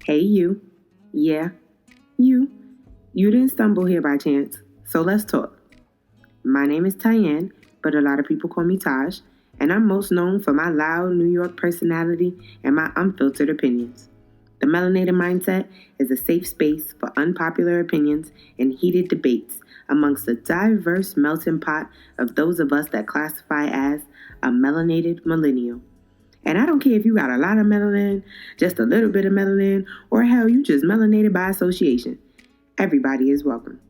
Hey, you. Yeah, you. You didn't stumble here by chance, so let's talk. My name is Tyanne, but a lot of people call me Taj, and I'm most known for my loud New York personality and my unfiltered opinions. The Melanated Mindset is a safe space for unpopular opinions and heated debates amongst a diverse melting pot of those of us that classify as a melanated millennial. And I don't care if you got a lot of melanin, just a little bit of melanin, or hell, you just melanated by association. Everybody is welcome.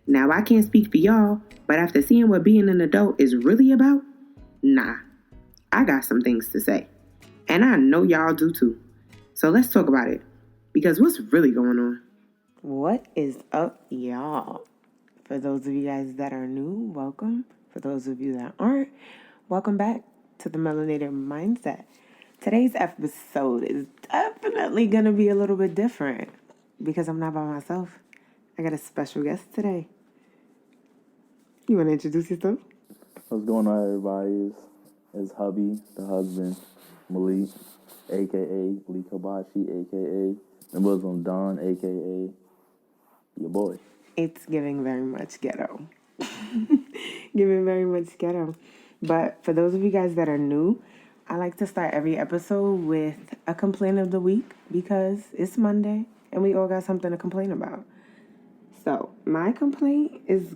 Now, I can't speak for y'all, but after seeing what being an adult is really about, nah, I got some things to say. And I know y'all do too. So let's talk about it. Because what's really going on? What is up, y'all? For those of you guys that are new, welcome. For those of you that aren't, welcome back to the Melanated Mindset. Today's episode is definitely going to be a little bit different because I'm not by myself. I got a special guest today. You want to introduce yourself? What's going on, everybody? Is hubby, the husband, Malik, a.k.a. Lee Kabashi, a.k.a. the Muslim Don, a.k.a. your boy. It's giving very much ghetto. Giving very much ghetto. But for those of you guys that are new, I like to start every episode with a complaint of the week because it's Monday and we all got something to complain about. So my complaint is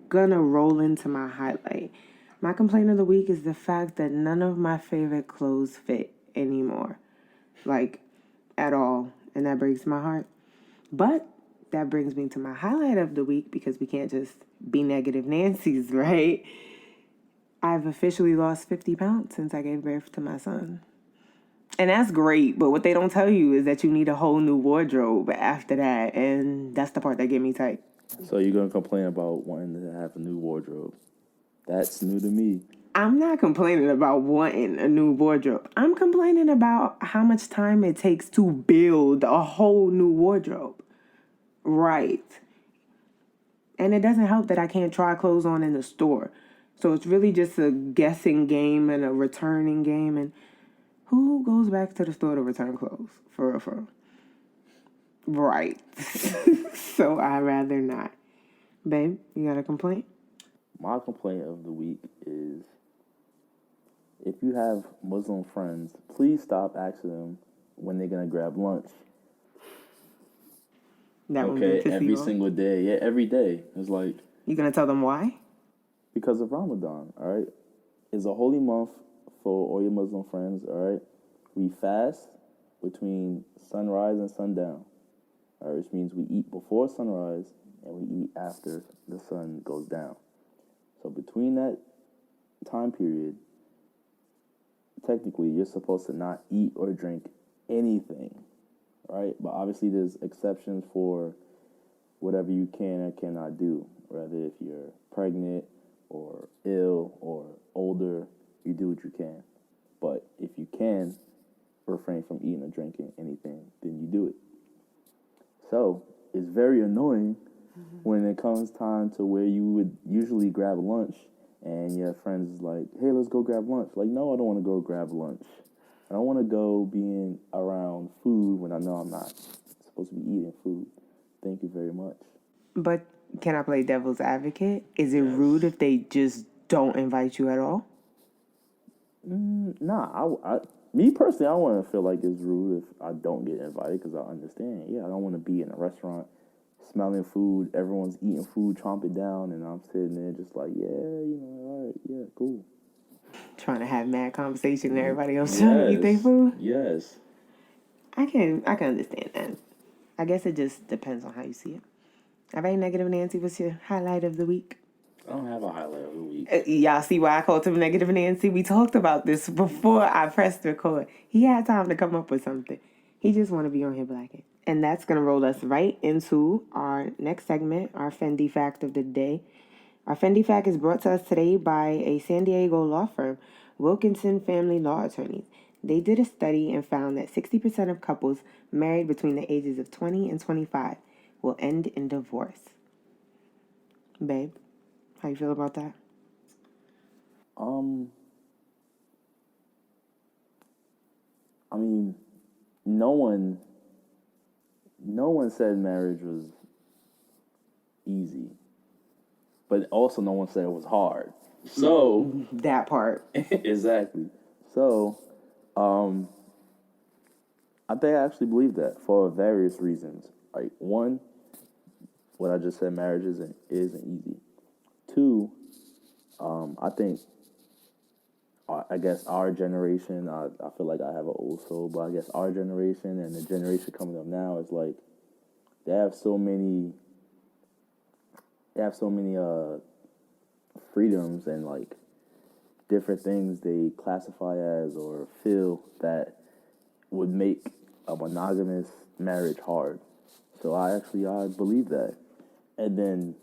gonna roll into my highlight. My complaint of the week is the fact that none of my favorite clothes fit anymore. Like, at all. And that breaks my heart. But that brings me to my highlight of the week because we can't just be negative Nancy's, right? I've officially lost 50 pounds since I gave birth to my son. And that's great, but what they don't tell you is that you need a whole new wardrobe after that, and that's the part that get me tight. So you're going to complain about wanting to have a new wardrobe. That's new to me. I'm not complaining about wanting a new wardrobe. I'm complaining about how much time it takes to build a whole new wardrobe. Right. And it doesn't help that I can't try clothes on in the store. So it's really just a guessing game and a returning game. And who goes back to the store to return clothes? For real. Right. So I'd rather not. Babe, you got a complaint? My complaint of the week is if you have Muslim friends, please stop asking them when they're going to grab lunch. That okay, every single day. Yeah, every day. It's like... You going to tell them why? Because of Ramadan, all right? It's a holy month for all your Muslim friends, all right? We fast between sunrise and sundown, all right? Which means we eat before sunrise and we eat after the sun goes down. So between that time period, technically, you're supposed to not eat or drink anything, right? But obviously there's exceptions for whatever you can or cannot do. Whether if you're pregnant or ill or older, you do what you can. But if you can refrain from eating or drinking anything, then you do it. So it's very annoying when it comes time to where you would usually grab lunch and your friends is like, hey, let's go grab lunch. Like, no, I don't want to go grab lunch. I don't want to go being around food when I know I'm not supposed to be eating food. Thank you very much. But can I play devil's advocate? Is it rude if they just don't invite you at all? Nah, me personally, I want to feel like it's rude if I don't get invited because I understand. Yeah, I don't want to be in a restaurant smelling food, everyone's eating food, chomping down, and I'm sitting there just like, yeah, all right, yeah, cool. Trying to have mad conversation and everybody else trying to eat their food? Yes. I can understand that. I guess it just depends on how you see it. All right, Negative Nancy, what's your highlight of the week? I don't have a highlight of the week. Y'all see why I called him Negative Nancy? We talked about this before I pressed record. He had time to come up with something. He just want to be on here blacking. And that's going to roll us right into our next segment, our Fendi Fact of the Day. Our Fendi Fact is brought to us today by a San Diego law firm, Wilkinson Family Law Attorneys. They did a study and found that 60% of couples married between the ages of 20 and 25 will end in divorce. Babe, how you feel about that? I mean, no one no one said marriage was easy, but also no one said it was hard. So That part. exactly. So, I think I actually believe that for various reasons. Like one, what I just said, marriage isn't easy. Two, I think I guess our generation. I feel like I have an old soul, but I guess our generation and the generation coming up now is like they have so many. They have so many freedoms and like different things they classify as or feel that would make a monogamous marriage hard. So I believe that. And then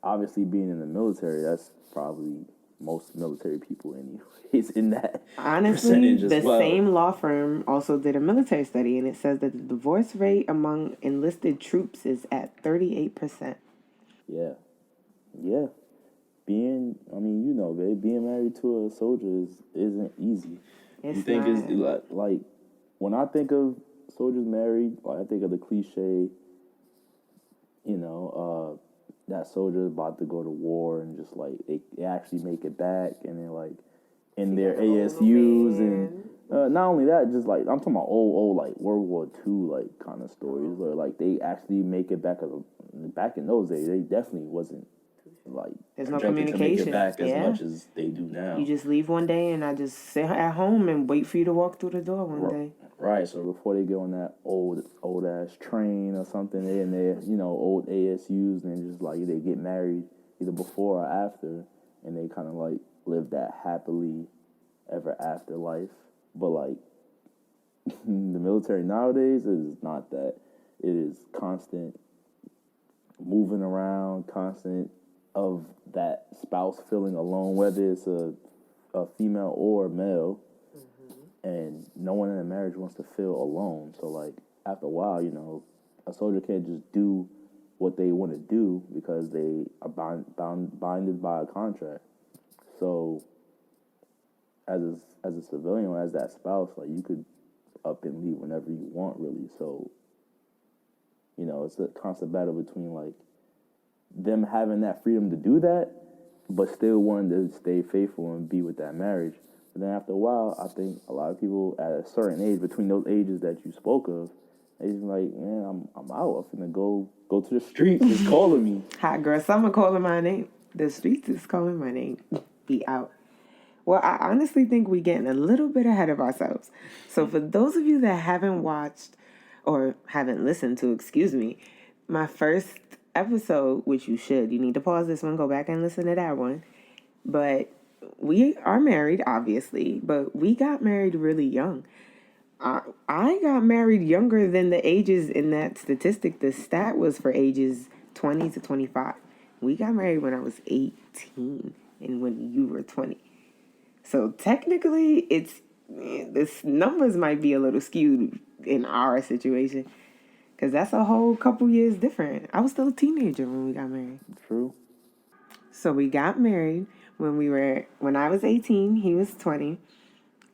obviously being in the military, that's probably most military people anyways in that Honestly, percentage as the well. same law firm also did a military study, and it says that the divorce rate among enlisted troops is at 38%. Yeah. Yeah. I mean, you know, babe, being married to a soldier isn't easy. It's You think it's not. like when I think of soldiers married, like I think of the cliche, you know, that soldier about to go to war and just like they actually make it back and then like in their ASUs and not only that, just like I'm talking about old like World War II like kind of stories where like they actually make it back. Back in those days, they definitely wasn't like There's no projected to make it communication. back as Yeah. much as they do now. You just leave one day, and I just sit at home and wait for you to walk through the door one day. Right, so before they go on that old ass train or something, they in their old ASUs and just like they get married either before or after, and they kind of like live that happily ever after life. But like the military nowadays is not that. It is constant moving around, constant of that spouse feeling alone, whether it's a female or a male, and no one in a marriage wants to feel alone. So like after a while, a soldier can't just do what they want to do because they are binded by a contract. So as a civilian or as that spouse, like you could up and leave whenever you want, really. So it's a constant battle between like them having that freedom to do that, but still wanting to stay faithful and be with that marriage. But then after a while, I think a lot of people at a certain age, between those ages that you spoke of, they just like, man, I'm out. I'm finna go to the streets. It's calling me. Hot girl summer calling my name. The streets is calling my name. Be out. Well, I honestly think we're getting a little bit ahead of ourselves. So for those of you that haven't watched or haven't listened to, excuse me, my first episode, which you should, you need to pause this one, go back and listen to that one. But we are married, obviously, but we got married really young. I got married younger than the ages in that statistic. The stat was for ages 20 to 25. We got married when I was 18 and when you were 20. So technically, this numbers might be a little skewed in our situation because that's a whole couple years different. I was still a teenager when we got married. True. So we got married when I was 18, he was 20,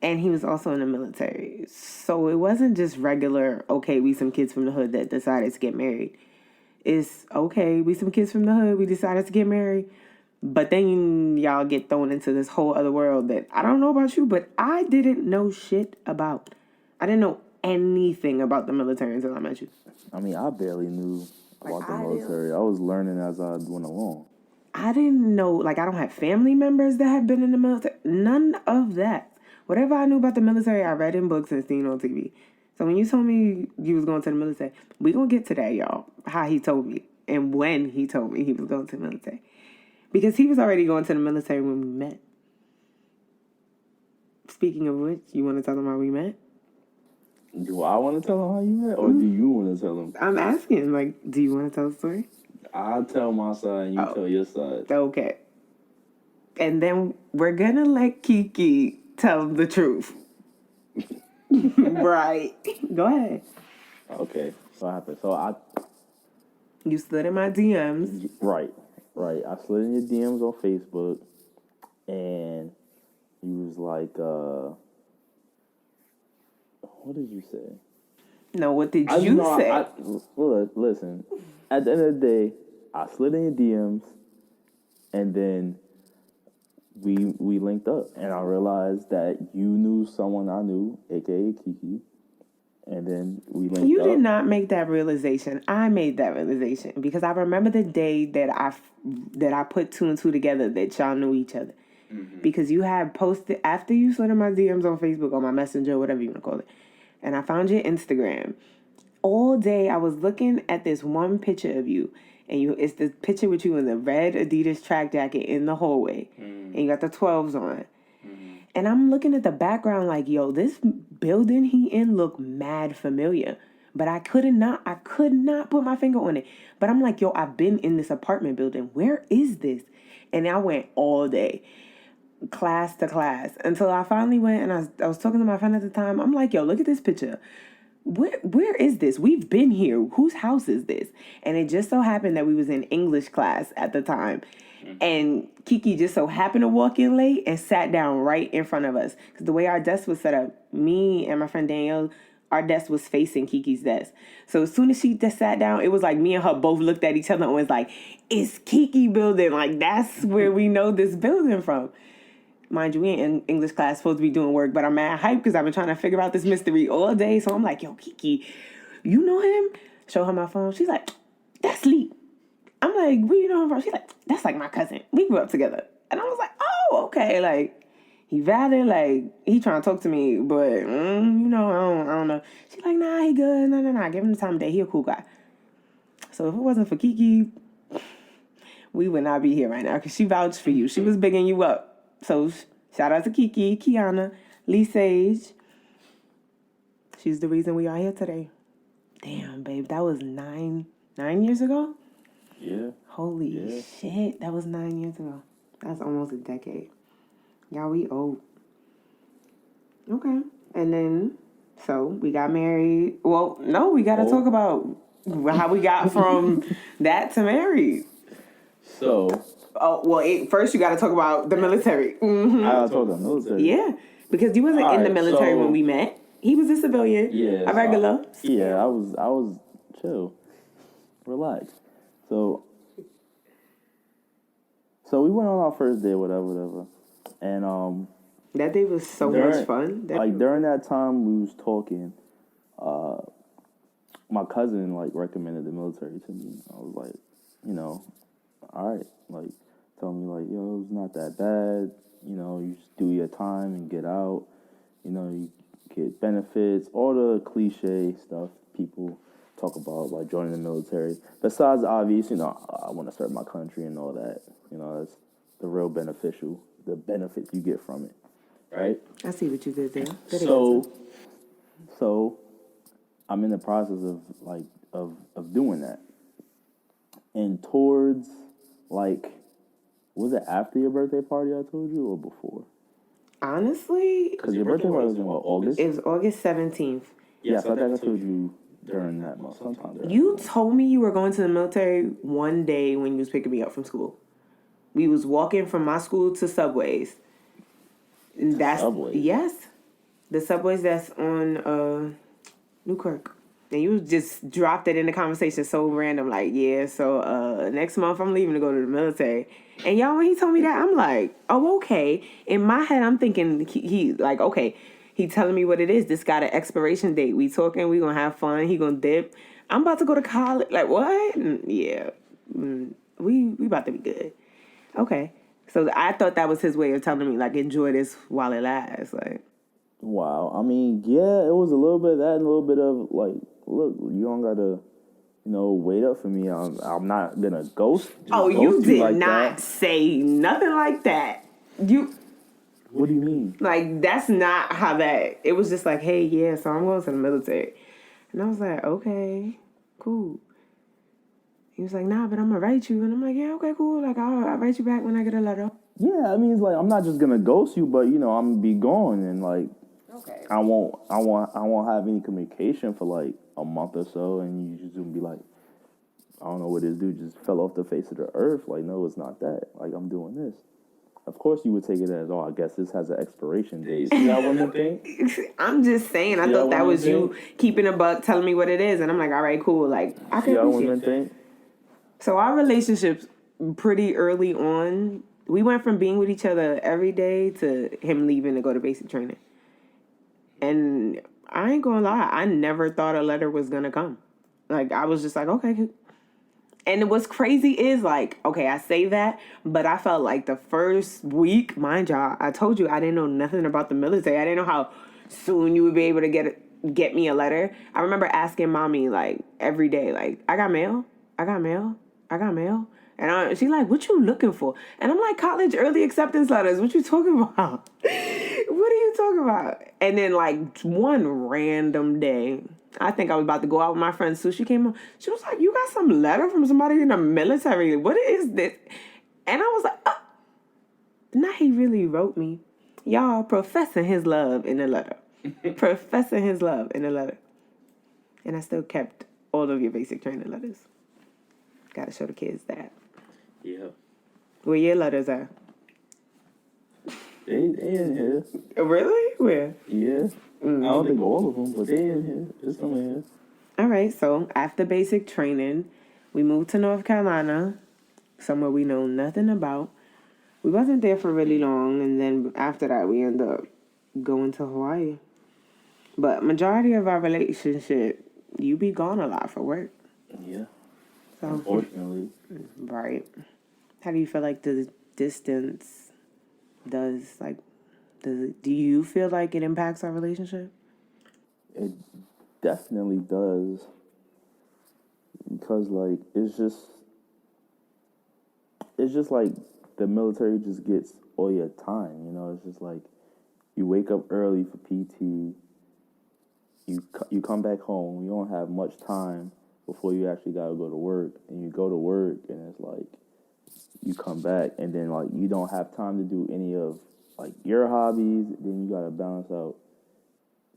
and he was also in the military. So it wasn't just regular, okay, we some kids from the hood that decided to get married. It's okay, we some kids from the hood, we decided to get married. But then y'all get thrown into this whole other world that I don't know about you, but I didn't know shit about. I didn't know anything about the military until I met you. I mean, I barely knew about the military. I was learning as I went along. I didn't know, like, I don't have family members that have been in the military. None of that. Whatever I knew about the military, I read in books and seen on TV. So when you told me you was going to the military, we gonna get to that, y'all. How he told me and when he told me he was going to the military. Because he was already going to the military when we met. Speaking of which, you want to tell them how we met? Do I want to tell him how you met, or do you want to tell him? I'm asking, like, do you want to tell the story? I'll tell my side and you tell your side. Okay. And then we're going to let Kiki tell the truth. Right. Go ahead. Okay. So what happened? So You slid in my DMs. Right. I slid in your DMs on Facebook, and you was like, what did you say? No, what did you say? Well, listen. At the end of the day, I slid in your DMs, and then we linked up, and I realized that you knew someone I knew, aka Kiki, and then we linked up. You did not make that realization. I made that realization because I remember the day that I put two and two together that y'all knew each other. Mm-hmm. Because you had posted after you slid in my DMs on Facebook or my Messenger, whatever you want to call it, and I found your Instagram. All day I was looking at this one picture of you, and it's the picture with you in the red Adidas track jacket in the hallway, and you got the 12s on. And I'm looking at the background like, yo, this building he in look mad familiar. But I could not put my finger on it. But I'm like, yo, I've been in this apartment building. Where is this? And I went all day, class to class, until I finally went and I was talking to my friend at the time. I'm like, yo, look at this picture. Where is this? We've been here. Whose house is this? And it just so happened that we was in English class at the time. And Kiki just so happened to walk in late and sat down right in front of us. Because the way our desk was set up, me and my friend Danielle, our desk was facing Kiki's desk. So as soon as she just sat down, it was like me and her both looked at each other and was like, it's Kiki building. Like, that's where we know this building from. Mind you, we ain't in English class supposed to be doing work, but I'm mad hyped because I've been trying to figure out this mystery all day. So I'm like, yo, Kiki, you know him? Show her my phone. She's like, that's Lee. I'm like, where you know him from? She's like, that's like my cousin. We grew up together. And I was like, oh, okay. Like, he valid. Like, he trying to talk to me, but, I don't know. She's like, nah, he good. Nah. Give him the time of day. He a cool guy. So if it wasn't for Kiki, we would not be here right now because she vouched for you. She was bigging you up. So shout out to Kiki, Kiana, Lee Sage. She's the reason we are here today. Damn, babe, that was 9 years ago? Yeah. Holy shit, that was 9 years ago. That's almost a decade. Y'all, we old. Okay. And then, so we got married. Well, no, we got to talk about how we got from that to married. So... Oh, well, first you got to talk about the military. Mm-hmm. I gotta talk about the military. Yeah, because you wasn't in the military when we met. He was a civilian, a regular. I was chill, relax. So we went on our first day, whatever. And that day was so much fun. During that time we was talking, my cousin recommended the military to me. I was like, all right, told me yo, it's not that bad. You just do your time and get out. You get benefits, all the cliche stuff people talk about joining the military. Besides the obvious, I want to serve my country and all that. That's the real the benefits you get from it, right? I see what you did there. So I'm in the process of doing that, and towards was it after your birthday party I told you or before? Honestly, because your birthday party was in August. It was August 17th. Yes, I think I told you during that month sometime. You told me you were going to the military one day when you was picking me up from school. We was walking from my school to Subways. Subways? Yes. The Subways that's on Newkirk. And you just dropped it in the conversation so random, so next month I'm leaving to go to the military. And y'all, when he told me that, I'm like, oh, okay. In my head, I'm thinking okay, he telling me what it is. This got an expiration date. We talking, we gonna have fun, he gonna dip. I'm about to go to college. Like, what? Yeah. We about to be good. Okay. So I thought that was his way of telling me, enjoy this while it lasts. Wow. I mean, yeah, it was a little bit of that and a little bit of, look, you don't gotta, wait up for me. I'm not gonna ghost. You did not say nothing like that. What do you mean? That's not how that. It was just hey, yeah. So I'm going to the military, and I was like, okay, cool. He was like, nah, but I'm gonna write you, and I'm like, yeah, okay, cool. I'll write you back when I get a letter. Yeah, I mean, it's I'm not just gonna ghost you, but I'm gonna be gone and okay. I won't have any communication for a month or so, and you just gonna be I don't know what this dude just fell off the face of the earth. No, it's not that. I'm doing this. of course you would take it as, I guess this has an expiration date. See how women think? I'm just saying, I thought that was you keeping a buck, telling me what it is, and I'm like, all right, cool. Like, I can appreciate it. Think? So our relationship's pretty early on. We went from being with each other every day to him leaving to go to basic training. And I ain't gonna lie, I never thought a letter was gonna come. Like, I was just like, okay. And what's crazy is, like, okay, I say that, but I felt like the first week, mind y'all, I told you I didn't know nothing about the military. I didn't know how soon you would be able to get me a letter. I remember asking mommy, like, every day, like, I got mail? I got mail? I got mail? And she like, what you looking for? And I'm like, college early acceptance letters. What you talking about? What are you talking about? And then, like, one random day, I think I was about to go out with my friend Sue. She came on. She was like, you got some letter from somebody in the military. What is this? And I was like, now he really wrote me. Y'all professing his love in the letter. Professing his love in the letter. And I still kept all of your basic training letters. Gotta show the kids that. Yeah. Where your letters are? They in here. Really? Where? Yeah. I don't think all of them, but they in here. Just some in here. All right, so after basic training, we moved to North Carolina, somewhere we know nothing about. We wasn't there for really long, and then after that, we ended up going to Hawaii. But majority of our relationship, you be gone a lot for work. Yeah. So, unfortunately. Right. How do you feel like the distance do you feel like it impacts our relationship? It definitely does. Because, like, it's just like the military just gets all your time, you know? It's just like you wake up early for PT, you come back home, you don't have much time before you actually got to go to work, and you go to work, and it's like you come back, and then, like, you don't have time to do any of, like, your hobbies. Then you got to balance out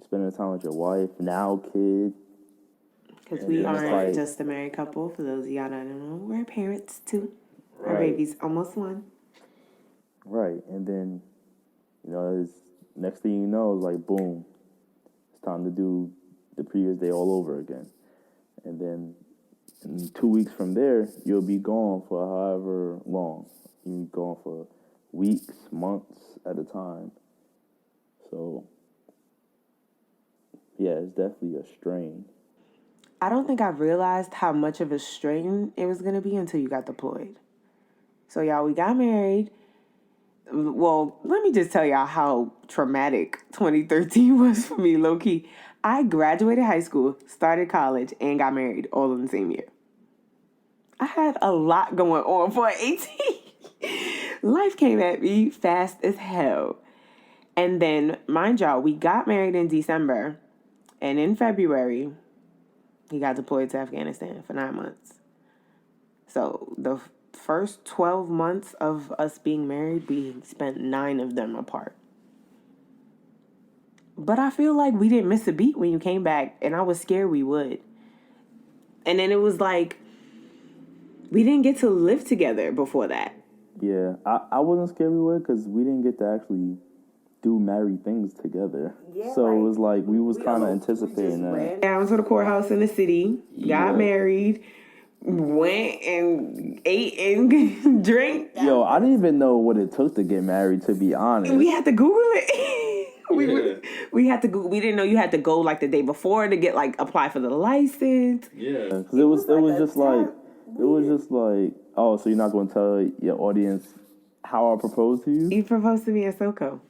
spending time with your wife, now kid. Because we aren't just a married couple. For those of y'all that don't know, we're parents too. Our baby's almost 1. Right, and then, you know, next thing you know, it's like, boom, it's time to do the previous day all over again. And then in 2 weeks from there, you'll be gone for however long. You'll be gone for weeks, months at a time. So, yeah, it's definitely a strain. I don't think I realized how much of a strain it was going to be until you got deployed. So, y'all, we got married. Well, let me just tell y'all how traumatic 2013 was for me, low-key. I graduated high school, started college, and got married all in the same year. I had a lot going on for 18. Life came at me fast as hell. And then, mind y'all, we got married in December. And in February, he got deployed to Afghanistan for 9 months. So the first 12 months of us being married, we spent 9 of them apart. But I feel like we didn't miss a beat when you came back, and I was scared we would. And then it was like, we didn't get to live together before that. Yeah, I wasn't scared we would because we didn't get to actually do married things together. Yeah, so it was like we was kind of anticipating that. Ran down to the courthouse in the city, got married, went and ate and drank. Yo, I didn't even know what it took to get married, to be honest. We had to Google it. We had to go. We didn't know you had to go like the day before to get like apply for the license. Yeah, because it was just like, oh, so you're not going to tell your audience how I proposed to you? You proposed to me at SoCo.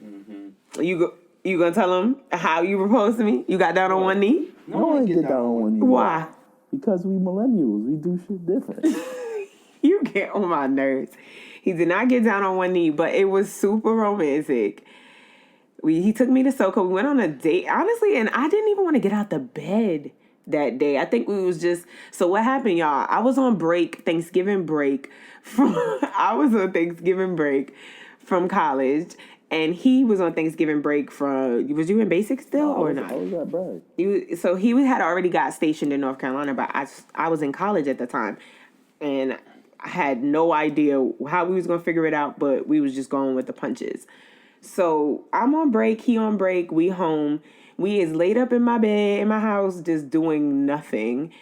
Mm-hmm. You gonna tell them how you proposed to me? You got down on one knee? No, I didn't get down on one knee. Why? Because we millennials, we do shit different. You get on my nerves. He did not get down on one knee, but it was super romantic. He took me to SoCo. We went on a date, honestly, and I didn't even want to get out the bed that day. I think we was just... So what happened, y'all? I was on Thanksgiving break from college, and he was on Thanksgiving break from... Was you in basic still or not? I was at Bragg. So he had already got stationed in North Carolina, but I was in college at the time, and had no idea how we was going to figure it out, but we was just going with the punches. So I'm on break, he on break, we home. We is laid up in my bed, in my house, just doing nothing.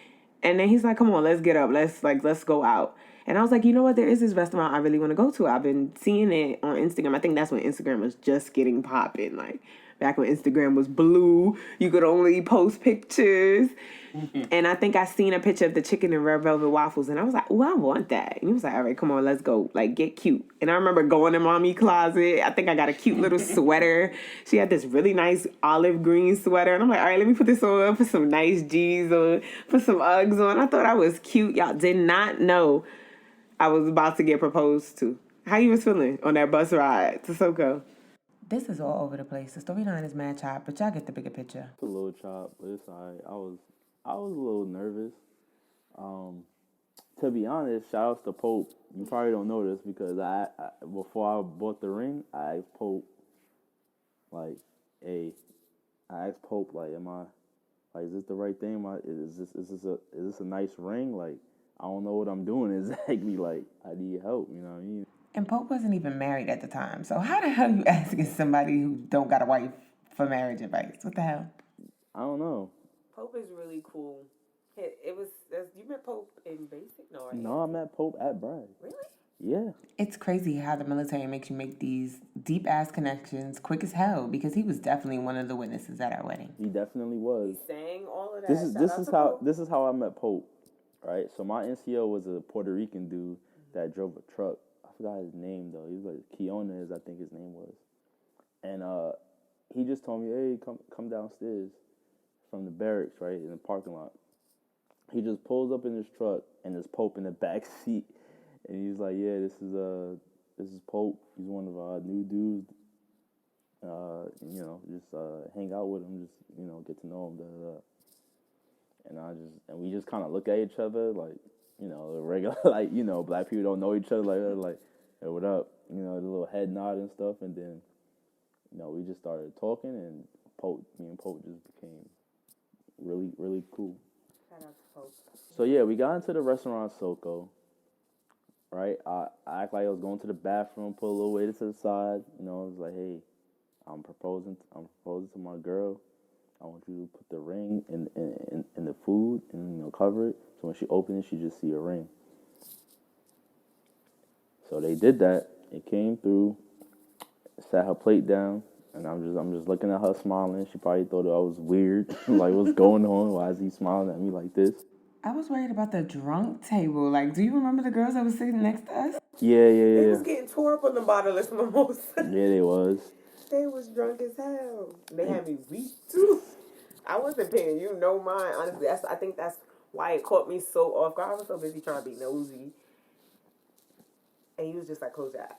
And then he's like, come on, let's get up. Let's go out. And I was like, you know what? There is this restaurant I really want to go to. I've been seeing it on Instagram. I think that's when Instagram was just getting popping. Like, back when Instagram was blue, you could only post pictures. And I think I seen a picture of the chicken and red velvet waffles. And I was like, oh, I want that. And he was like, all right, come on, let's go. Like, get cute. And I remember going in Mommy's closet. I think I got a cute little sweater. She had this really nice olive green sweater. And I'm like, all right, let me put this on, put some nice G's on, put some Uggs on. I thought I was cute. Y'all did not know I was about to get proposed to. How you was feeling on that bus ride to SoCo? This is all over the place. The storyline is mad chop, but y'all get the bigger picture. It's a little chop, but it's alright. I was a little nervous. To be honest, shout outs to Pope. You probably don't know this because I before I bought the ring, I asked Pope like, "Hey, I asked Pope like, am I like, is this the right thing? Is this a nice ring? Like, I don't know what I'm doing exactly. Like, I need help. You know what I mean?" And Pope wasn't even married at the time, so how the hell you asking somebody who don't got a wife for marriage advice? What the hell? I don't know. Pope is really cool. It was you met Pope in basic? No, I met Pope at Bragg. Really? Yeah. It's crazy how the military makes you make these deep ass connections quick as hell, because he was definitely one of the witnesses at our wedding. He definitely was. He sang all of that. This is how I met Pope, right? So my NCO was a Puerto Rican dude that drove a truck. I forgot his name though. He was like Keones, I think his name was. And he just told me, "Hey, come downstairs from the barracks, right, in the parking lot." He just pulls up in his truck and there's Pope in the back seat, and he's like, "Yeah, this is Pope. He's one of our new dudes. Just hang out with him, just get to know him." And we just kind of look at each other like, regular, like, black people don't know each other like, "Hey, what up?" The little head nod and stuff, and then we just started talking, and me and Pope just became really, really cool. Shout out to Pope. So yeah, we got into the restaurant SoCo, right? I act like I was going to the bathroom, put a little waiter to the side. I was like, "Hey, I'm proposing to my girl. I want you to put the ring in the food and cover it, so when she opens it, she just see a ring." So they did that. It came through, sat her plate down, and I'm just looking at her smiling. She probably thought I was weird. Like, what's going on? Why is he smiling at me like this? I was worried about the drunk table. Like, do you remember the girls that was sitting next to us? Yeah. They was getting tore up on the bottomless mimosa. Yeah, they was. They was drunk as hell. They had me weak too. I wasn't paying mine. Honestly, I think that's why it caught me so off guard. I was so busy trying to be nosy. And he was just like, "Close your eyes."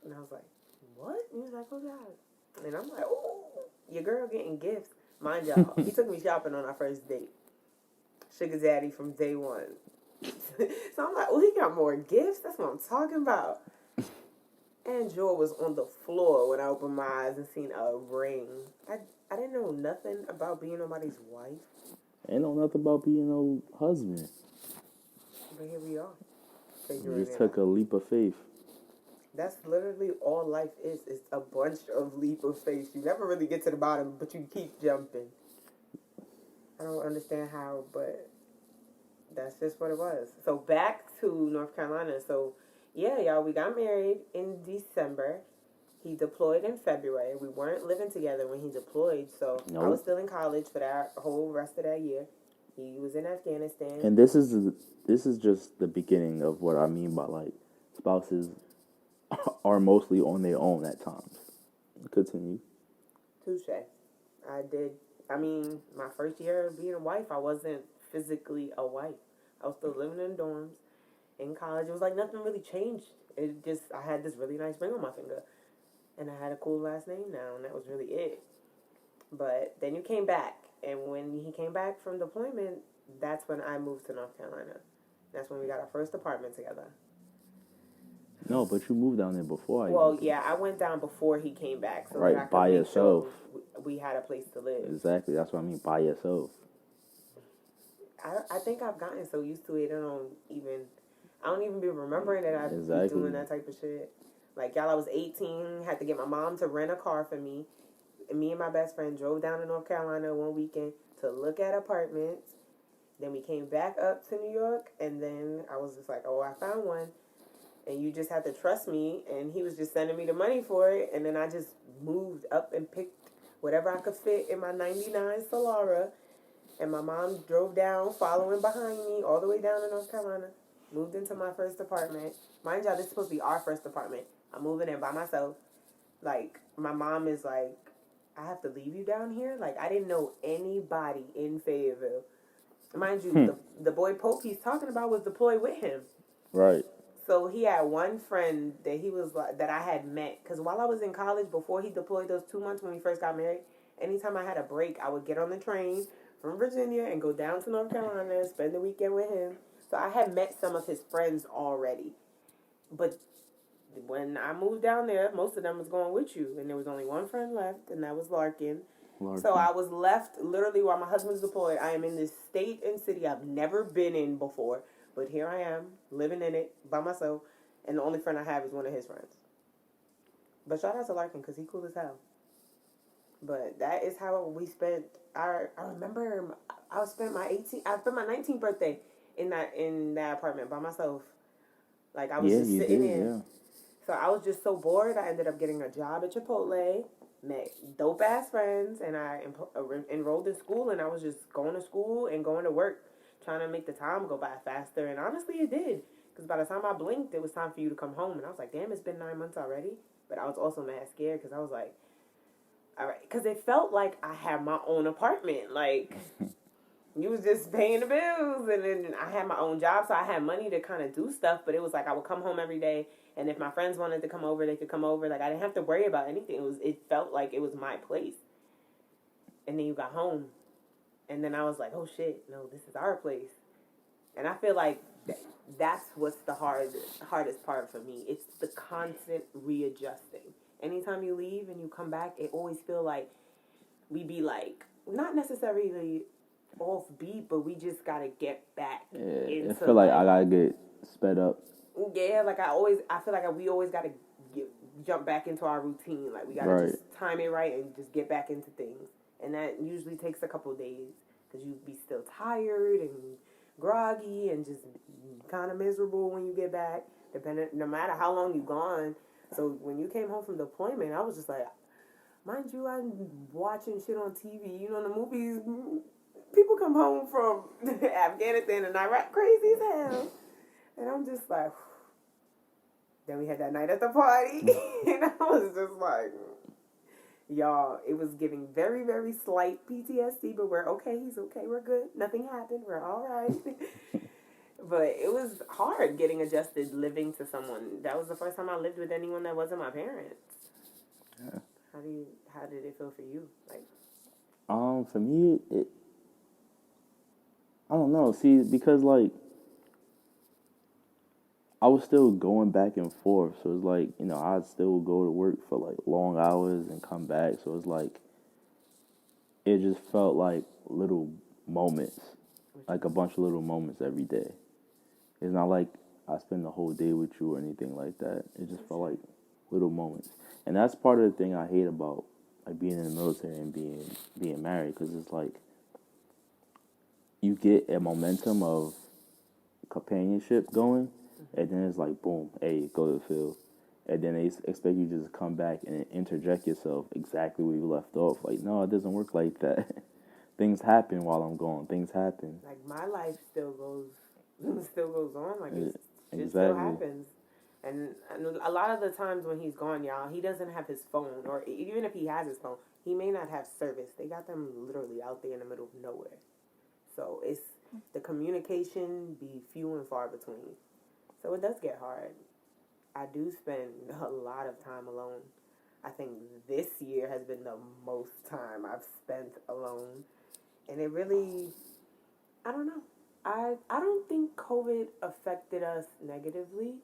And I was like, "What?" And he was like, "Close your eyes." And I'm like, "Oh, your girl getting gifts." Mind y'all, he took me shopping on our first date. Sugar daddy from day one. So I'm like, "Oh, he got more gifts? That's what I'm talking about." And Joy was on the floor when I opened my eyes and seen a ring. I didn't know nothing about being nobody's wife. Ain't know nothing about being no husband. But here we are. You just took a leap of faith. That's literally all life is. It's a bunch of leap of faith. You never really get to the bottom, but you keep jumping. I don't understand how, but that's just what it was. So back to North Carolina. So yeah, y'all, we got married in December. He deployed in February. We weren't living together when he deployed, so Nope. I was still in college for that whole rest of that year. He was in Afghanistan. And this is just the beginning of what I mean by, like, spouses are mostly on their own at times. Continue. Touche. I did. I mean, my first year of being a wife, I wasn't physically a wife. I was still living in dorms. In college, it was like nothing really changed. It just, I had this really nice ring on my finger. And I had a cool last name now, and that was really it. But then you came back. And when he came back from deployment, that's when I moved to North Carolina. That's when we got our first apartment together. No, but you moved down there before. I went down before he came back. So right, that I could by make yourself. sure we had a place to live. Exactly, that's what I mean, by yourself. I think I've gotten so used to it, I don't even I don't even be remembering that I was doing that type of shit. Like, y'all, I was 18, had to get my mom to rent a car for me. And me and my best friend drove down to North Carolina one weekend to look at apartments. Then we came back up to New York, and then I was just like, oh, I found one. And you just had to trust me, and he was just sending me the money for it. And then I just moved up and picked whatever I could fit in my 99 Solara. And my mom drove down, following behind me, all the way down to North Carolina. Moved into my first apartment. Mind y'all, this is supposed to be our first apartment. I'm moving in by myself. Like, my mom is like, I have to leave you down here? Like, I didn't know anybody in Fayetteville. Mind you, the boy Pope he's talking about was deployed with him. Right. So he had one friend that he was like, that I had met. Because while I was in college, before he deployed those 2 months when we first got married, anytime I had a break, I would get on the train from Virginia and go down to North Carolina and spend the weekend with him. So I had met some of his friends already. But when I moved down there, most of them was going with you. And there was only one friend left, and that was Larkin. So I was left literally while my husband's deployed. I am in this state and city I've never been in before. But here I am, living in it by myself. And the only friend I have is one of his friends. But shout out to Larkin because he cool as hell. But that is how we spent I remember I spent my 19th birthday in that apartment by myself. Like, I was just sitting there. Yeah. So I was just so bored. I ended up getting a job at Chipotle, met dope ass friends, and I enrolled in school. And I was just going to school and going to work, trying to make the time go by faster. And honestly, it did. Because by the time I blinked, it was time for you to come home. And I was like, damn, it's been 9 months already. But I was also mad scared because I was like, all right. Because it felt like I had my own apartment. Like, you was just paying the bills. And then I had my own job, so I had money to kind of do stuff. But it was like I would come home every day. And if my friends wanted to come over, they could come over. Like, I didn't have to worry about anything. It felt like it was my place. And then you got home. And then I was like, oh, shit, no, this is our place. And I feel like that's what's the hardest part for me. It's the constant readjusting. Anytime you leave and you come back, it always feel like we be like, not necessarily off beat, but we just got to get back into, I feel like I got to get sped up. Yeah, like I feel like we always got to jump back into our routine. Like, we got to just time it right and just get back into things. And that usually takes a couple of days because you be still tired and groggy and just kind of miserable when you get back, no matter how long you gone. So when you came home from deployment, I was just like, mind you, I'm watching shit on TV. You know, the movies, people come home from Afghanistan and Iraq crazy as hell. And I'm just like, then we had that night at the party. And I was just like, y'all, it was giving very, very slight PTSD, but we're okay. He's okay. We're good. Nothing happened. We're all right. But it was hard getting adjusted living to someone. That was the first time I lived with anyone that wasn't my parents. Yeah. How did it feel for you? Like, for me, I don't know. See, because like I was still going back and forth, so it's like, you know, I'd still go to work for like long hours and come back. So it's like it just felt like little moments, like a bunch of little moments every day. It's not like I spend the whole day with you or anything like that. It just felt like little moments. And that's part of the thing I hate about like being in the military and being married, because it's like you get a momentum of companionship going, and then it's like, boom, hey, go to the field. And then they expect you to just come back and interject yourself exactly where you left off. Like, no, it doesn't work like that. Things happen while I'm gone. Things happen. Like, my life still goes on. Like, it still happens. And a lot of the times when he's gone, y'all, he doesn't have his phone. Or even if he has his phone, he may not have service. They got them literally out there in the middle of nowhere. So it's the communication be few and far between. So it does get hard. I do spend a lot of time alone. I think this year has been the most time I've spent alone. And it really, I don't know. I don't think COVID affected us negatively.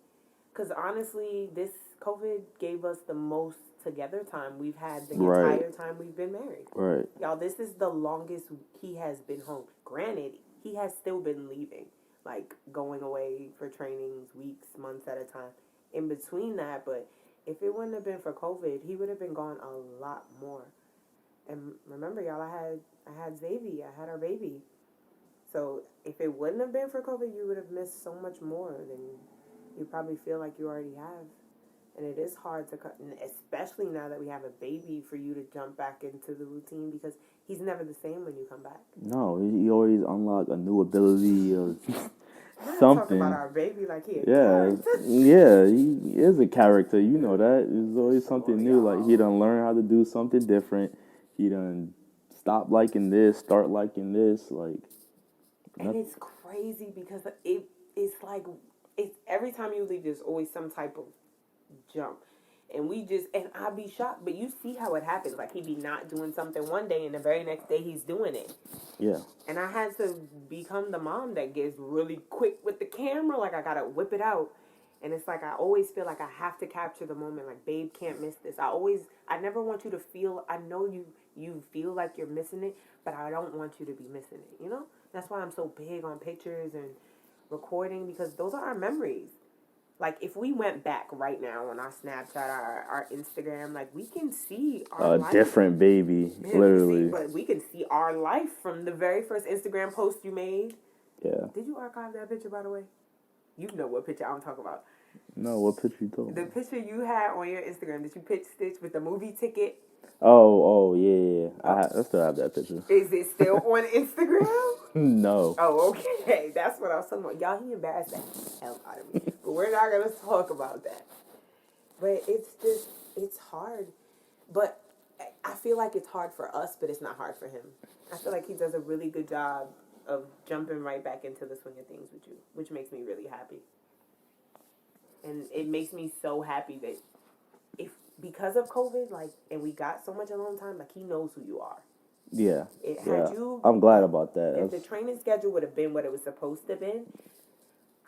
Because honestly, this COVID gave us the most together time we've had the entire time we've been married. Right. Y'all, this is the longest he has been home. Granted, he has still been leaving. like going away for trainings weeks, months at a time in between that. But if it wouldn't have been for COVID, he would have been gone a lot more. And remember, y'all, I had Xavier, I had our baby. So if it wouldn't have been for COVID, you would have missed so much more than you probably feel like you already have. And it is hard to cut, especially now that we have a baby, for you to jump back into the routine because he's never the same when you come back. No, he always unlock a new ability or We're not something. talking about our baby like he a Yeah, character. yeah, he is a character. You know that. There's always something new. Like he done learn how to do something different. He done stop liking this, start liking this. Like, and it's crazy because it's like it's every time you leave, there's always some type of jump. And I'd be shocked, but you see how it happens. Like, he'd be not doing something one day, and the very next day he's doing it. Yeah. And I had to become the mom that gets really quick with the camera. Like, I gotta whip it out. And it's like, I always feel like I have to capture the moment. Like, babe can't miss this. I never want you to feel, I know you feel like you're missing it, but I don't want you to be missing it, you know? That's why I'm so big on pictures and recording, because those are our memories. Like, if we went back right now on our Snapchat, our Instagram, like, we can see our life. Different baby, literally. But we can see our life from the very first Instagram post you made. Yeah. Did you archive that picture, by the way? You know what picture I'm talking about. No, what picture you talking about? The picture you had on your Instagram that you pitch stitch with the movie ticket. Oh, yeah. I still have that picture. Is it still on Instagram? No. Oh, okay. That's what I was talking about. Y'all, he embarrassed the hell out of me. But we're not going to talk about that. But it's hard. But I feel like it's hard for us, but it's not hard for him. I feel like he does a really good job of jumping right back into the swing of things with you, which makes me really happy. And it makes me so happy that because of COVID, like, and we got so much alone time, like, he knows who you are. Yeah. You, I'm glad about that. If the training schedule would have been what it was supposed to have been,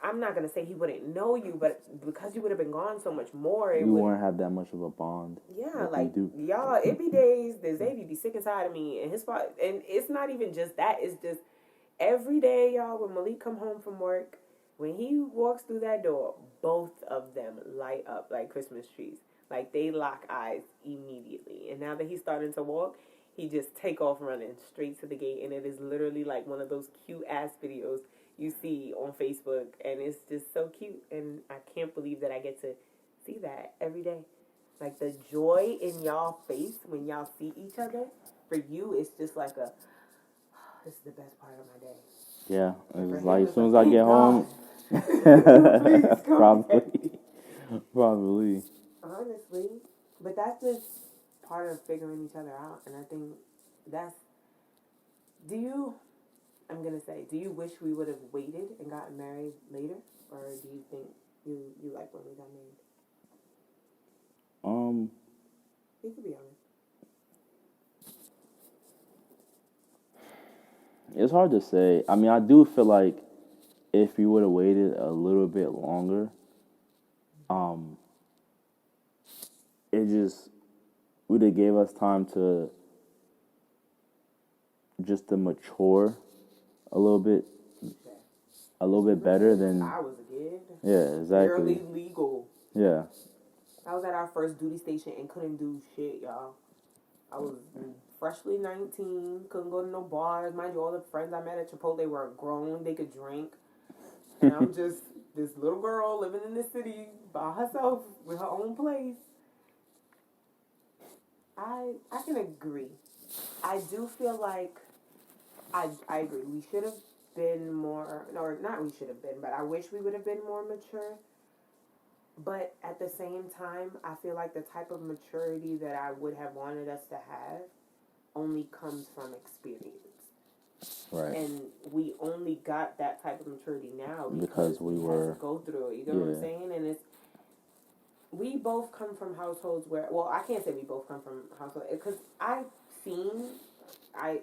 I'm not going to say he wouldn't know you, but because you would have been gone so much more, you wouldn't have that much of a bond. Yeah, like, y'all, it be days that Xavier be sick and tired of me, and and it's not even just that, it's just every day, y'all, when Malik come home from work, when he walks through that door, both of them light up like Christmas trees. Like, they lock eyes immediately. And now that he's starting to walk, he just take off running straight to the gate. And it is literally like one of those cute-ass videos you see on Facebook. And it's just so cute. And I can't believe that I get to see that every day. Like, the joy in y'all face when y'all see each other, for you, it's just like this is the best part of my day. Yeah. It's like, as soon as I get home, probably. Honestly, but that's just part of figuring each other out, and I think do you wish we would have waited and gotten married later, or do you think you like when we got married? You could be honest. It's hard to say. I mean, I do feel like if we would have waited a little bit longer, it just would have gave us time to mature a little bit better than I was a kid. Yeah, exactly. Barely legal. Yeah. I was at our first duty station and couldn't do shit, y'all. I was freshly 19, couldn't go to no bars. Mind you, all the friends I met at Chipotle were grown, they could drink. And I'm just this little girl living in the city by herself with her own place. I can agree. I do feel like I agree. We should have been more, or not we should have been, but I wish we would have been more mature. But at the same time, I feel like the type of maturity that I would have wanted us to have only comes from experience. Right. And we only got that type of maturity now because we were go through it. You know what I'm saying? And we both come from households where, well, I can't say we both come from households, because I've seen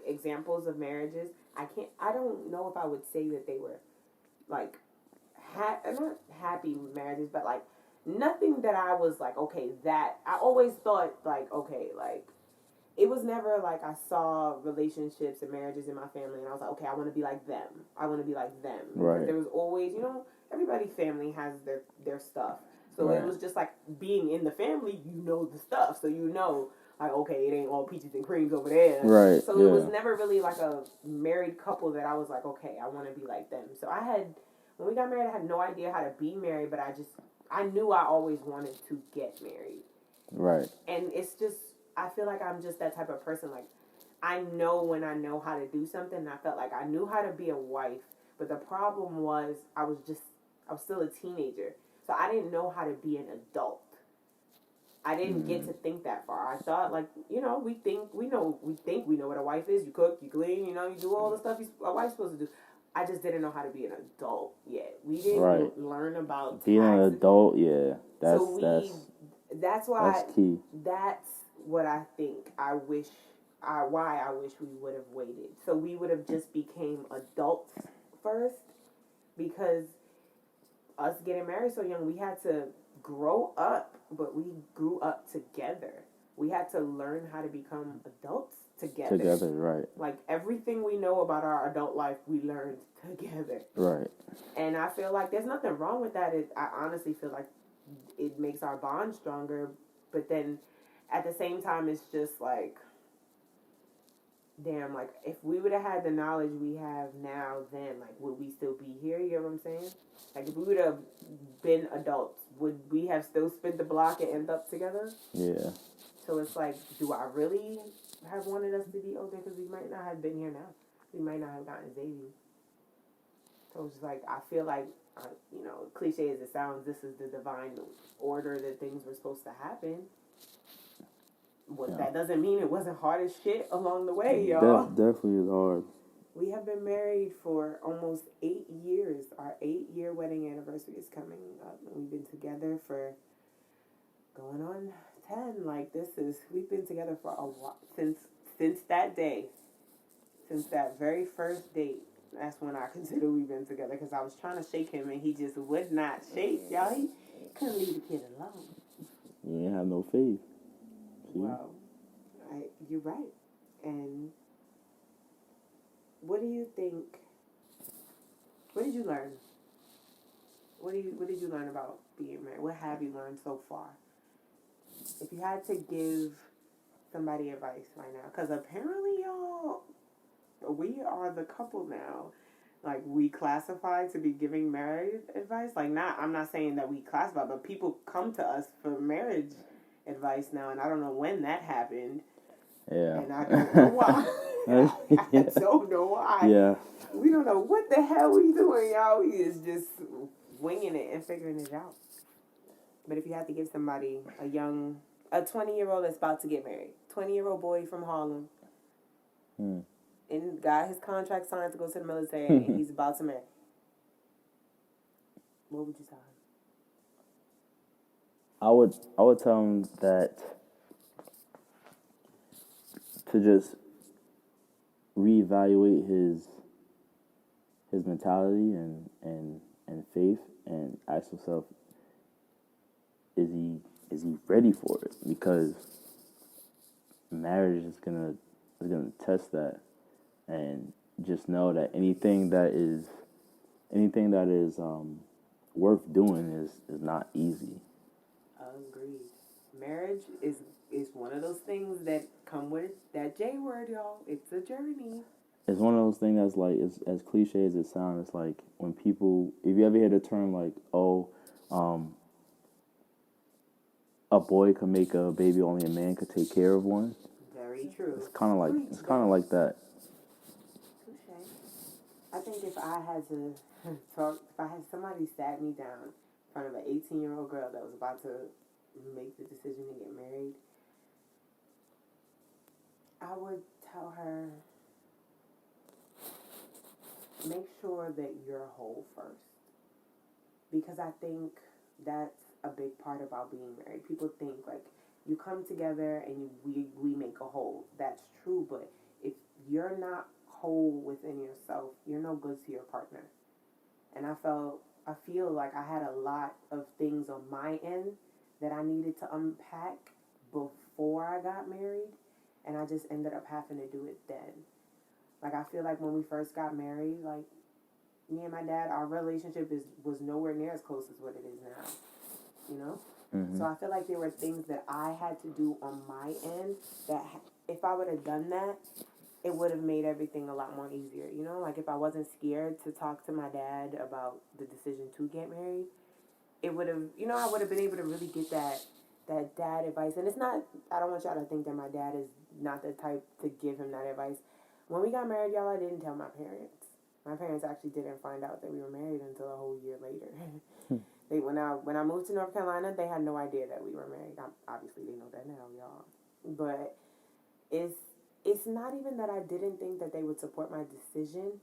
examples of marriages. I don't know if I would say that they were like not happy marriages, but like nothing that I was like, okay, that I always thought like, okay, like it was never like I saw relationships and marriages in my family and I was like, okay, I want to be like them. I want to be like them. Right. Because there was always, everybody's family has their stuff. So Right. it was just like being in the family, the stuff. So like, okay, it ain't all peaches and creams over there. Right. So it was never really like a married couple that I was like, okay, I want to be like them. So when we got married, I had no idea how to be married, but I knew I always wanted to get married. Right. And it's just, I feel like I'm just that type of person. Like, I know when I know how to do something, and I felt like I knew how to be a wife, but the problem was I was still a teenager. So I didn't know how to be an adult. I didn't get to think that far. I thought, like, we think we know what a wife is. You cook, you clean, you do all the stuff a wife's supposed to do. I just didn't know how to be an adult yet. We didn't learn about being an adult. Yeah, that's why that's key. That's what I think. Why I wish we would have waited. So we would have just became adults first, because us getting married so young, we had to grow up, but we grew up together. We had to learn how to become adults together. Together, right. Like, everything we know about our adult life, we learned together. Right. And I feel like there's nothing wrong with that. I honestly feel like it makes our bond stronger, but then at the same time, it's just like, damn, like, if we would have had the knowledge we have now then, like, would we still be here? You know what I'm saying? Like, if we would have been adults, would we have still spent the block and end up together? Yeah. So it's like, do I really have wanted us to be older? Because we might not have been here now. We might not have gotten Xavier. So it's just like, I feel like, cliche as it sounds, this is the divine order that things were supposed to happen. That doesn't mean it wasn't hard as shit along the way, y'all. Definitely is hard. We have been married for almost 8 years. Our 8-year wedding anniversary is coming up. And we've been together for going on 10. Like, we've been together for a while. Since that day. Since that very first date. That's when I consider we've been together. Because I was trying to shake him and he just would not shake. Y'all, he couldn't leave the kid alone. You ain't have no faith. Well, you're right. And what do you think? What did you learn? What did you learn about being married? What have you learned so far? If you had to give somebody advice right now, because apparently, y'all, we are the couple now. Like, we classify to be giving marriage advice. Like, I'm not saying that we classify, but people come to us for marriage advice now, and I don't know when that happened. Yeah. And I don't know why. I don't know why. Yeah. We don't know what the hell we doing, y'all. We is just winging it and figuring it out. But if you had to give somebody a 20-year-old that's about to get married, 20-year-old boy from Harlem, and got his contract signed to go to the military, and he's about to marry, what would you tell him? I would tell him that to just reevaluate his mentality and faith, and ask himself, is he ready for it? Because marriage is gonna test that, and just know that anything that is worth doing is not easy. Agreed. Marriage is one of those things that come with that J word, y'all. It's a journey. It's one of those things that's like, as cliche as it sounds, it's like when people, if you ever hear the term like, a boy could make a baby, only a man could take care of one. Very true. It's kind of like that. Touché. I think if I had to if I had somebody sat me down in front of an 18-year-old girl that was about to make the decision to get married, I would tell her, make sure that you're whole first. Because I think that's a big part about being married. People think, like, you come together and we make a whole. That's true, but if you're not whole within yourself, you're no good to your partner. And I feel like I had a lot of things on my end that I needed to unpack before I got married. and I just ended up having to do it then. Like, I feel like when we first got married, like, me and my dad, our relationship was nowhere near as close as what it is now, you know? Mm-hmm. So I feel like there were things that I had to do on my end that if I would have done that, it would have made everything a lot more easier, you know? Like, if I wasn't scared to talk to my dad about the decision to get married, it would have, you know, I would have been able to really get that dad advice. And it's not, I don't want y'all to think that my dad is not the type to give him that advice. When we got married, y'all, I didn't tell my parents. My parents actually didn't find out that we were married until a whole year later. When I moved to North Carolina, they had no idea that we were married. Obviously, they know that now, y'all. But it's not even that I didn't think that they would support my decision.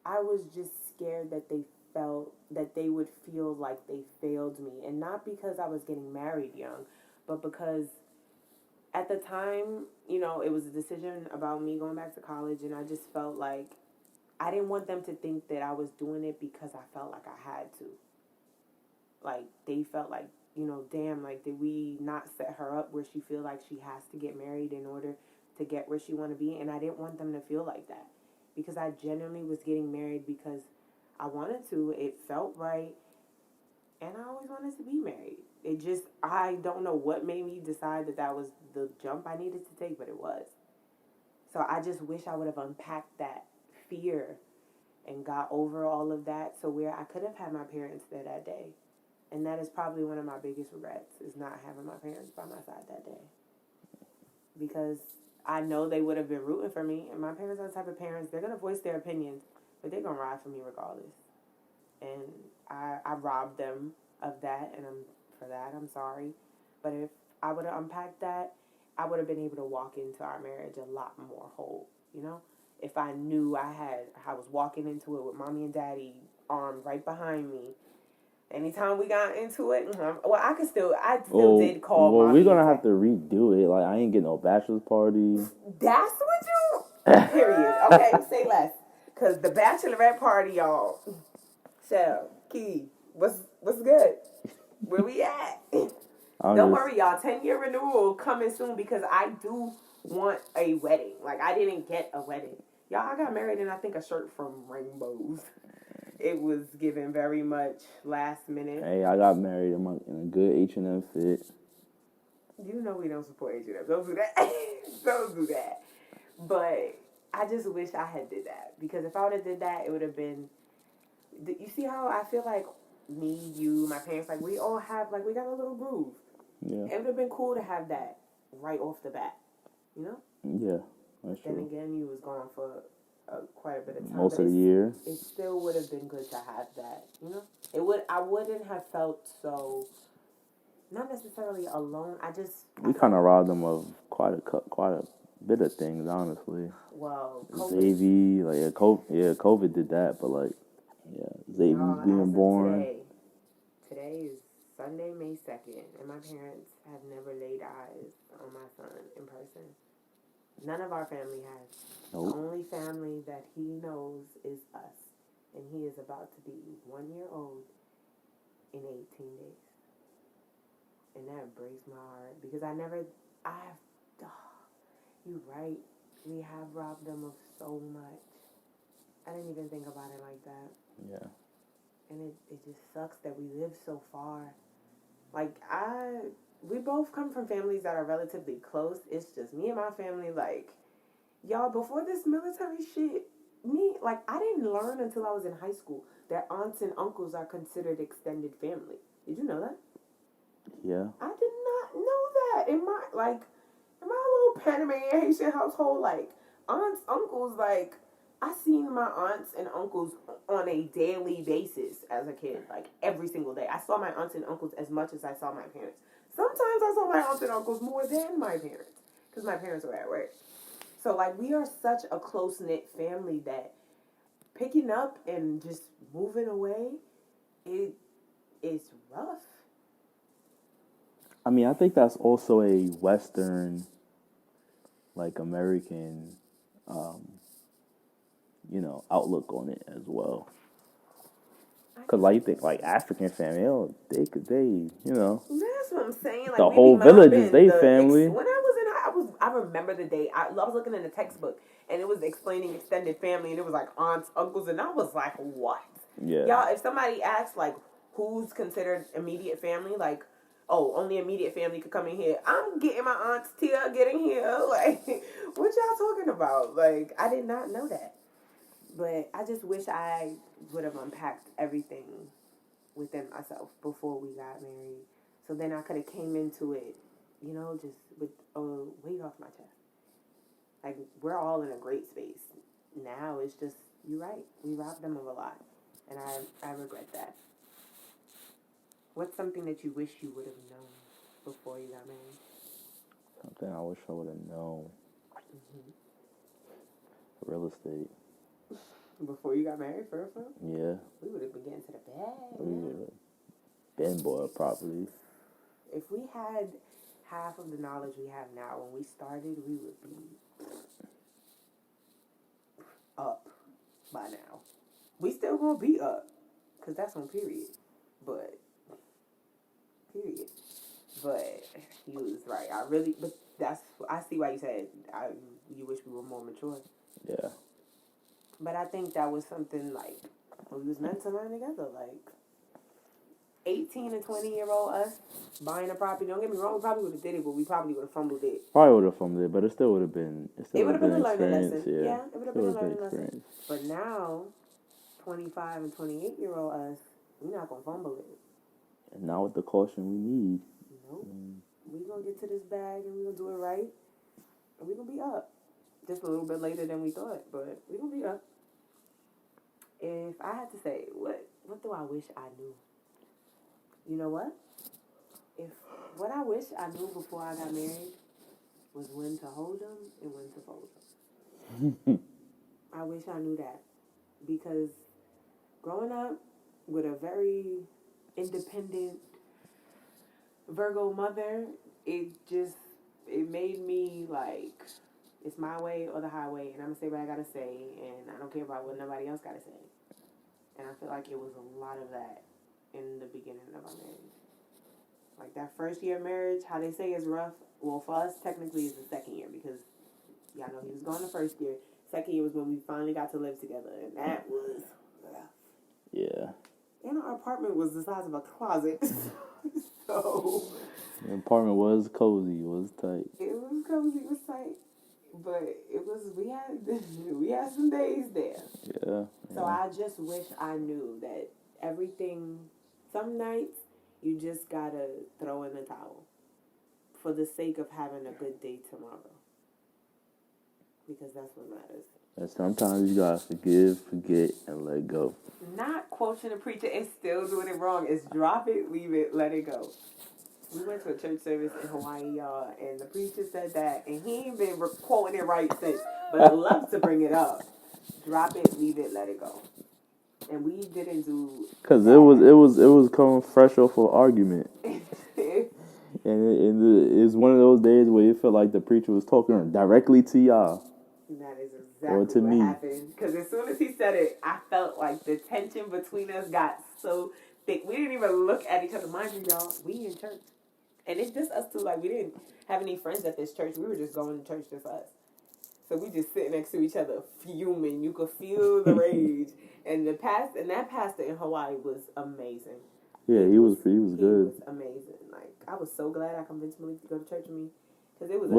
I was just scared that they would feel like they failed me. And not because I was getting married young, but because at the time, you know, it was a decision about me going back to college, and I just felt like I didn't want them to think that I was doing it because I felt like I had to. Like, they felt like, you know, damn, like, did we not set her up where she feel like she has to get married in order to get where she want to be? And I didn't want them to feel like that, because I genuinely was getting married because I wanted to. It felt right, and I always wanted to be married. It just, I don't know what made me decide that was the jump I needed to take, but it was. So I just wish I would have unpacked that fear and got over all of that, so where I could have had my parents there that day. And that is probably one of my biggest regrets, is not having my parents by my side that day. Because I know they would have been rooting for me, and my parents are the type of parents, they're going to voice their opinions, but they're going to ride for me regardless. And I robbed them of that, and for that, I'm sorry. But if I would have unpacked that, I would have been able to walk into our marriage a lot more whole, you know? If I knew I was walking into it with mommy and daddy armed right behind me. Anytime we got into it, well, I still did call mommy. Well, we're going to have to redo it. Like, I ain't getting no bachelor's party. That's what you... Period. Okay, say less. Because the bachelorette party, y'all. So, Key, what's good? Where we at? Don't worry, y'all. 10-year renewal coming soon, because I do want a wedding. Like, I didn't get a wedding. Y'all, I got married in, I think, a shirt from Rainbows. It was given very much last minute. Hey, I got married in a good H&M fit. You know we don't support H&M. Don't do that. Don't do that. But I just wish I had did that. Because if I would have did that, it would have been... You see how I feel like me, you, my parents, like, we all have, like, we got a little groove. Yeah. It would have been cool to have that right off the bat. You know? Yeah, that's true. Then again, you was gone for quite a bit of time. Most of the year. It still would have been good to have that, you know? I wouldn't have felt so, not necessarily alone. We kind of robbed them of quite a bit of things, honestly. Well, Xavier, like, COVID did that, but, like, yeah, Xavier's being born. Today is Sunday, May 2nd, and my parents have never laid eyes on my son in person. None of our family has. Nope. The only family that he knows is us. And he is about to be 1 year old in 18 days. And that breaks my heart. Because you're right. We have robbed them of so much. I didn't even think about it like that. Yeah. And it just sucks that we live so far. Like, we both come from families that are relatively close. It's just me and my family, like, y'all, before this military shit, I didn't learn until I was in high school that aunts and uncles are considered extended family. Did you know that? Yeah. I did not know that. In my little Panamanian Haitian household, like, aunts, uncles, like, I seen my aunts and uncles on a daily basis as a kid, like, every single day. I saw my aunts and uncles as much as I saw my parents. Sometimes I saw my aunts and uncles more than my parents, because my parents were at work. So, like, we are such a close-knit family that picking up and just moving away, it's rough. I mean, I think that's also a Western, like, American, outlook on it as well. Because, like, you think, like, African family, They That's what I'm saying. Like, the whole village is their family. When I I remember the day. I was looking in the textbook, and it was explaining extended family, and it was like aunts, uncles, and I was like, what? Yeah. Y'all, if somebody asks, like, who's considered immediate family, like, oh, only immediate family could come in here, I'm getting my aunt's Tia getting here. Like, what y'all talking about? Like, I did not know that. But I just wish I would have unpacked everything within myself before we got married. So then I could have came into it, you know, just with a weight off my chest. Like, we're all in a great space. Now it's just, you're right. We robbed them of a lot. And I regret that. What's something that you wish you would have known before you got married? Something I wish I would have known. Real estate. Before you got married, for real? Yeah. We would have been getting to the bag. We would have been bought property. If we had half of the knowledge we have now when we started, we would be up by now. We still gonna be up, because that's on period. But you was right. I see why you said you wish we were more mature. Yeah. But I think that was something like we was meant to learn together. Like 18 and 20-year-old us buying a property. Don't get me wrong, we probably would have did it, but we probably would have fumbled it. Probably would have fumbled it, but it still would have been. It would have been a learning lesson. Yeah, it would have been a learning lesson. But now, 25 and 28-year-old us, we're not gonna fumble it. And now with the caution we need. Nope. We gonna get to this bag and we gonna do it right, and we gonna be up. Just a little bit later than we thought, but we gonna be up. If I had to say, what do I wish I knew? You know what? What I wish I knew before I got married was when to hold them and when to fold them. I wish I knew that, because growing up with a very independent Virgo mother, it made me like, it's my way or the highway, and I'm gonna say what I gotta say, and I don't care about what nobody else gotta say. And I feel like it was a lot of that in the beginning of our marriage. Like that first year of marriage, how they say is rough. Well, for us, technically, it's the second year, because y'all know he was gone the first year. Second year was when we finally got to live together, and that was rough. Yeah. And our apartment was the size of a closet. So the apartment was cozy, it was tight. It was cozy, it was tight. But we had some days there. Yeah. So I just wish I knew that everything, some nights you just gotta throw in the towel for the sake of having a good day tomorrow. Because that's what matters. And sometimes you gotta forgive, forget, and let go. Not quoting a preacher and still doing it wrong. It's drop it, leave it, let it go. We went to a church service in Hawaii, y'all, and the preacher said that, and he ain't been quoting it right since, but I love to bring it up. Drop it, leave it, let it go. And we didn't do... Because it was coming fresh off of argument. And it's one of those days where it felt like the preacher was talking directly to y'all. That is exactly what happened. Because as soon as he said it, I felt like the tension between us got so thick. We didn't even look at each other. Mind you, y'all, we in church. And it's just us two. Like, we didn't have any friends at this church. We were just going to church just us. So we just sitting next to each other, fuming. You could feel the rage. And that pastor in Hawaii was amazing. Yeah, he was good. He was amazing. Like, I was so glad I convinced Malik to go to church with me. Because it was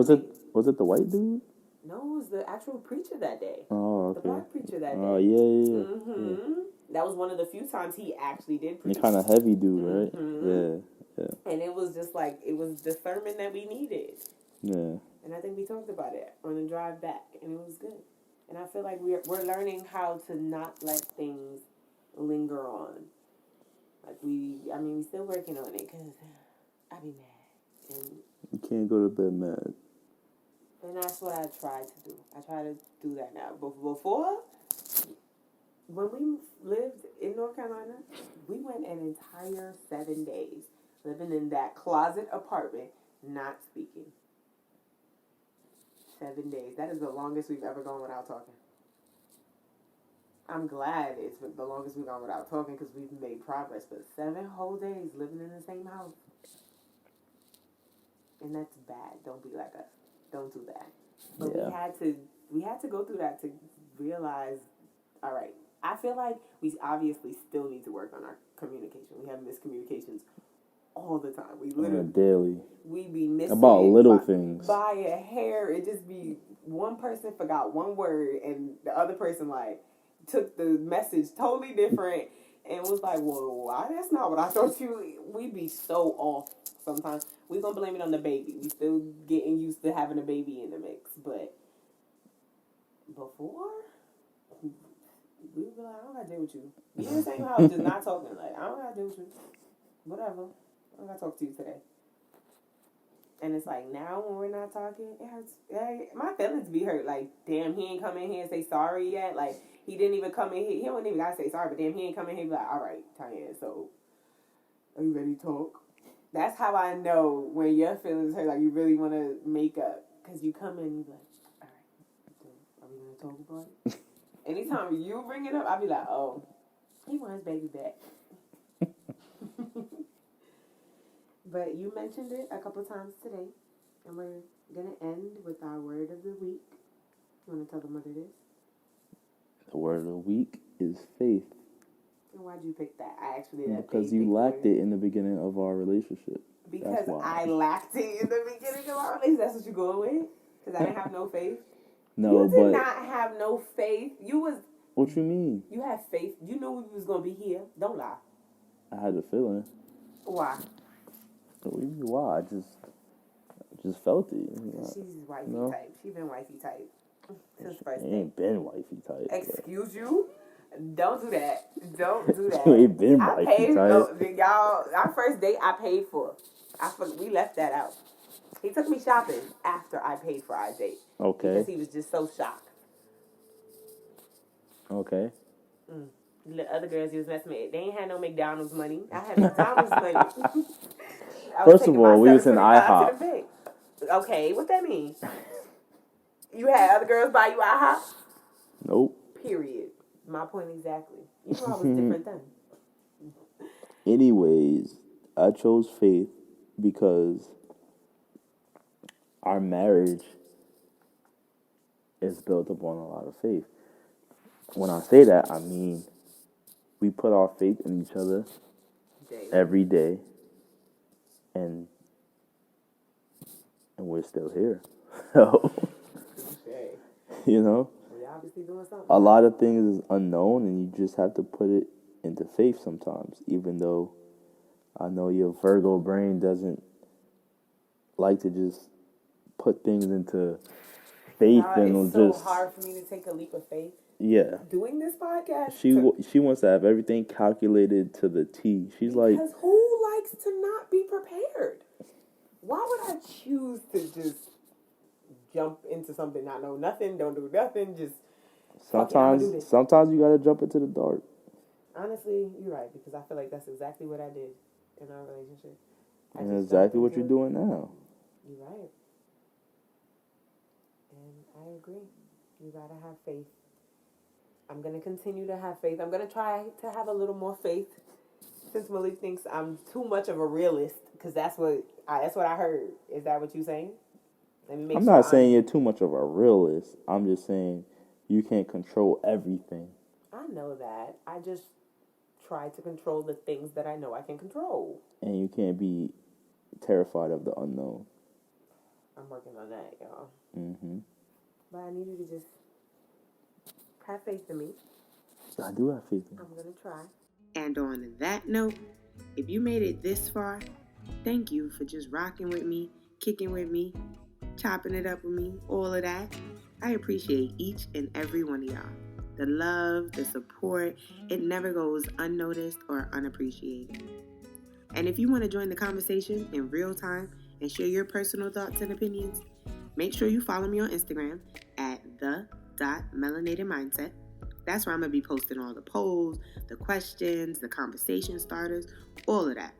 Was it the white dude? No, it was the actual preacher that day. Oh, okay. The black preacher that day. Oh, yeah. Mm-hmm. Yeah. That was one of the few times he actually did preach. He kind of heavy dude, right? Mm-hmm. Yeah. And it was just like, it was the sermon that we needed. Yeah. And I think we talked about it on the drive back, and it was good. And I feel like we're learning how to not let things linger on. Like we still working on it, because I be mad. And you can't go to bed mad. And that's what I try to do. I try to do that now. But before, when we lived in North Carolina, we went an entire 7 days living in that closet apartment, not speaking. 7 days. That is the longest we've ever gone without talking. I'm glad it's the longest we've gone without talking, because we've made progress. But 7 whole days living in the same house. And that's bad. Don't be like us. don't do that. But Yeah. we had to go through that to realize, all right, I feel like we obviously still need to work on our communication. We have miscommunications all the time. We On a literally, daily. we be missing About it little things. by a hair. It just be one person forgot one word and the other person like took the message totally different and was like, "Whoa, why? That's not what I thought you." We be so off sometimes. We gonna blame it on the baby. We still getting used to having a baby in the mix, but before we be like, "I don't gotta deal with you." You in the same house, just not talking. Like, I don't gotta deal with you. Whatever. I don't gotta talk to you today. And it's like now when we're not talking, it hurts. My feelings be hurt. Like, damn, he ain't come in here and say sorry yet. Like, he didn't even come in here. He don't even gotta say sorry, but damn, he ain't come in here and be like, all right, Tyanne, so are you ready to talk? That's how I know when your feelings hurt, like you really want to make up. Because you come in and you be like, all right, so are we going to talk about it? Anytime you bring it up, I'll be like, oh, he wants his baby back. But you mentioned it a couple times today, and we're going to end with our word of the week. You want to tell them what it is? The word of the week is faith. And why'd you pick that? I actually Because you lacked it in the beginning of our relationship. Because I lacked it in the beginning of our relationship. That's what you going with? Because I didn't have no faith? No, you did not have no faith. You was... What you mean? You had faith. You knew we was going to be here. Don't lie. I had a feeling. Why? Why? I just felt it. She's wifey type. She been wifey type since first She day. ain't been wifey type. Excuse you? Don't do that. Don't do that. You ain't been wifey type. No, y'all, our first date I paid for. We left that out. He took me shopping after I paid for our date. Okay. Because he was just so shocked. Okay. The other girls he was messing with, they ain't had no McDonald's money. I had McDonald's money. First of all, we was in IHOP. Okay, what that mean? You had other girls buy you IHOP? Nope. Period. My point exactly. You know I was different then. Anyways, I chose faith because our marriage is built upon a lot of faith. When I say that, I mean we put our faith in each other every day, and we're still here. So, you know, we're obviously doing something. A lot of things is unknown, and you just have to put it into faith sometimes, even though I know your Virgo brain doesn't like to just put things into faith it's so hard for me to take a leap of faith. Yeah. Doing this podcast. She wants to have everything calculated to the T. She's like, because who likes to not be prepared? Why would I choose to just jump into something, not know nothing, don't do nothing, just sometimes you gotta jump into the dark. Honestly, you're right, because I feel like that's exactly what I did in our relationship. And exactly what you're doing now. You're right. And I agree. You gotta have faith. I'm going to continue to have faith. I'm going to try to have a little more faith since Malik thinks I'm too much of a realist, because that's what I heard. Is that what you're saying? I'm not saying you're too much of a realist. I'm just saying you can't control everything. I know that. I just try to control the things that I know I can control. And you can't be terrified of the unknown. I'm working on that, y'all. Mm-hmm. But I need you to just have faith in me. I do have faith in you. I'm going to try. And on that note, if you made it this far, thank you for just rocking with me, kicking with me, chopping it up with me, all of that. I appreciate each and every one of y'all. The love, the support, it never goes unnoticed or unappreciated. And if you want to join the conversation in real time and share your personal thoughts and opinions, make sure you follow me on Instagram at the.melanatedmindset. That's where I'm going to be posting all the polls, the questions, the conversation starters, all of that.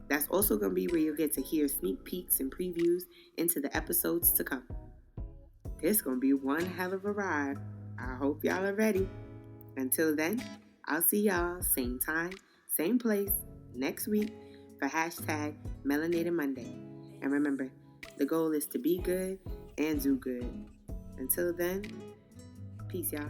That's also going to be where you'll get to hear sneak peeks and previews into the episodes to come. It's going to be one hell of a ride. I hope y'all are ready. Until then, I'll see y'all same time, same place, next week for #Melanated Monday. And remember, the goal is to be good and do good. Until then, peace, y'all.